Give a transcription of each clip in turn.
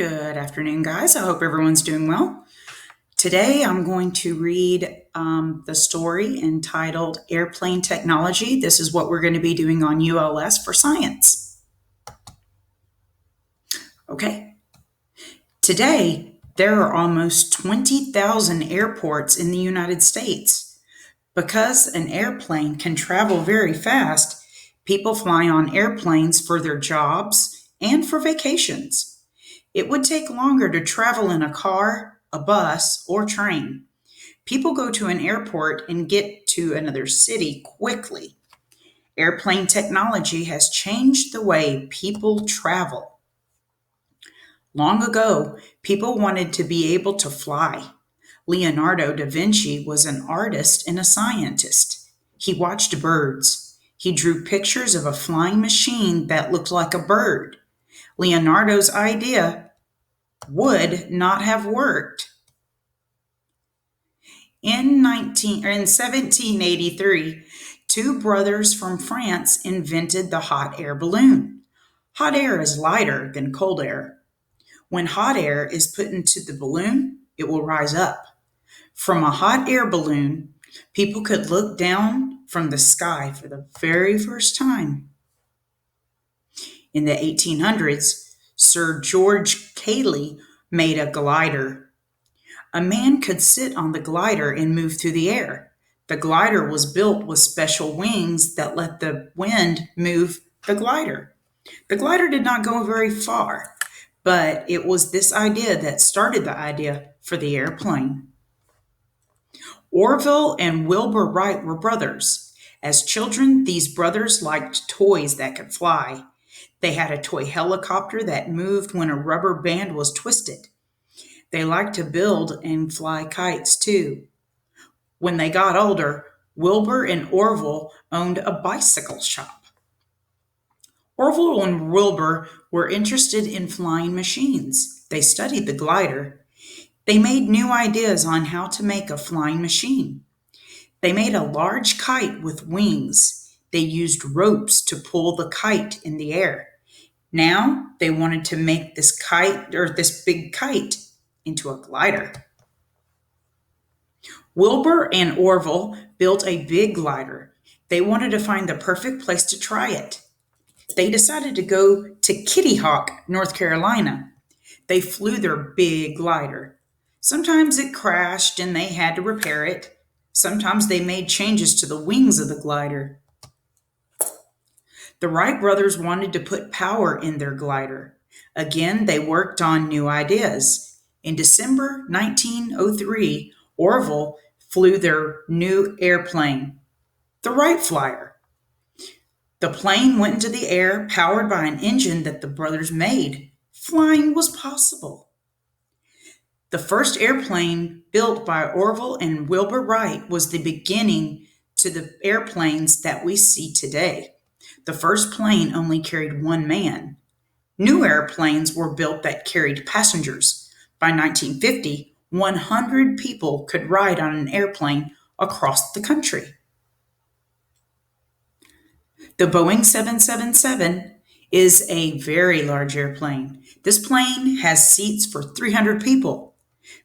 Good afternoon, guys. I hope everyone's doing well. Today I'm going to read the story entitled Airplane Technology. This is what we're going to be doing on ULS for Science. Okay. Today, there are almost 20,000 airports in the United States. Because an airplane can travel very fast, people fly on airplanes for their jobs and for vacations. It would take longer to travel in a car, a bus, or train. People go to an airport and get to another city quickly. Airplane technology has changed the way people travel. Long ago, people wanted to be able to fly. Leonardo da Vinci was an artist and a scientist. He watched birds. He drew pictures of a flying machine that looked like a bird. Leonardo's idea would not have worked. In 1783, two brothers from France invented the hot air balloon. Hot air is lighter than cold air. When hot air is put into the balloon, it will rise up. From a hot air balloon, people could look down from the sky for the very first time. In the 1800s, Sir George Cayley made a glider. A man could sit on the glider and move through the air. The glider was built with special wings that let the wind move the glider. The glider did not go very far, but it was this idea that started the idea for the airplane. Orville and Wilbur Wright were brothers. As children, these brothers liked toys that could fly. They had a toy helicopter that moved when a rubber band was twisted. They liked to build and fly kites too. When they got older, Wilbur and Orville owned a bicycle shop. Orville and Wilbur were interested in flying machines. They studied the glider. They made new ideas on how to make a flying machine. They made a large kite with wings. They used ropes to pull the kite in the air. Now they wanted to make this big kite into a glider. Wilbur and Orville built a big glider. They wanted to find the perfect place to try it. They decided to go to Kitty Hawk, North Carolina. They flew their big glider. Sometimes it crashed and they had to repair it. Sometimes they made changes to the wings of the glider. The Wright brothers wanted to put power in their glider. Again, they worked on new ideas. In December 1903, Orville flew their new airplane, the Wright Flyer. The plane went into the air powered by an engine that the brothers made. Flying was possible. The first airplane built by Orville and Wilbur Wright was the beginning to the airplanes that we see today. The first plane only carried one man. New airplanes were built that carried passengers. By 1950, 100 people could ride on an airplane across the country. The Boeing 777 is a very large airplane. This plane has seats for 300 people.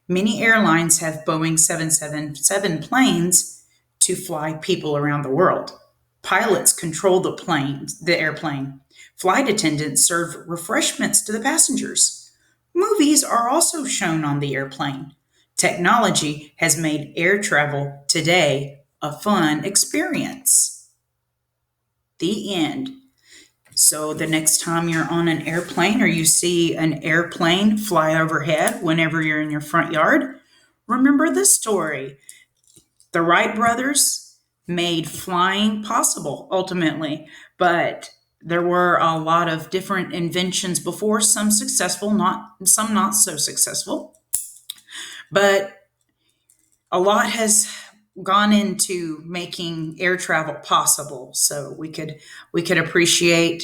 Many airlines have Boeing 777 planes to fly people around the world. Pilots control the airplane. Flight attendants serve refreshments to the passengers. Movies are also shown on the airplane. Technology has made air travel today a fun experience. The end. So the next time you're on an airplane or you see an airplane fly overhead whenever you're in your front yard, remember this story. The Wright brothers made flying possible ultimately, but there were a lot of different inventions before, some successful, some not so successful. But a lot has gone into making air travel possible. So we could appreciate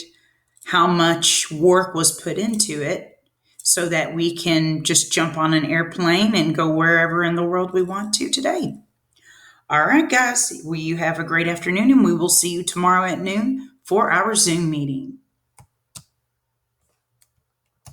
how much work was put into it so that we can just jump on an airplane and go wherever in the world we want to today. All right, guys, you have a great afternoon, and we will see you tomorrow at noon for our Zoom meeting.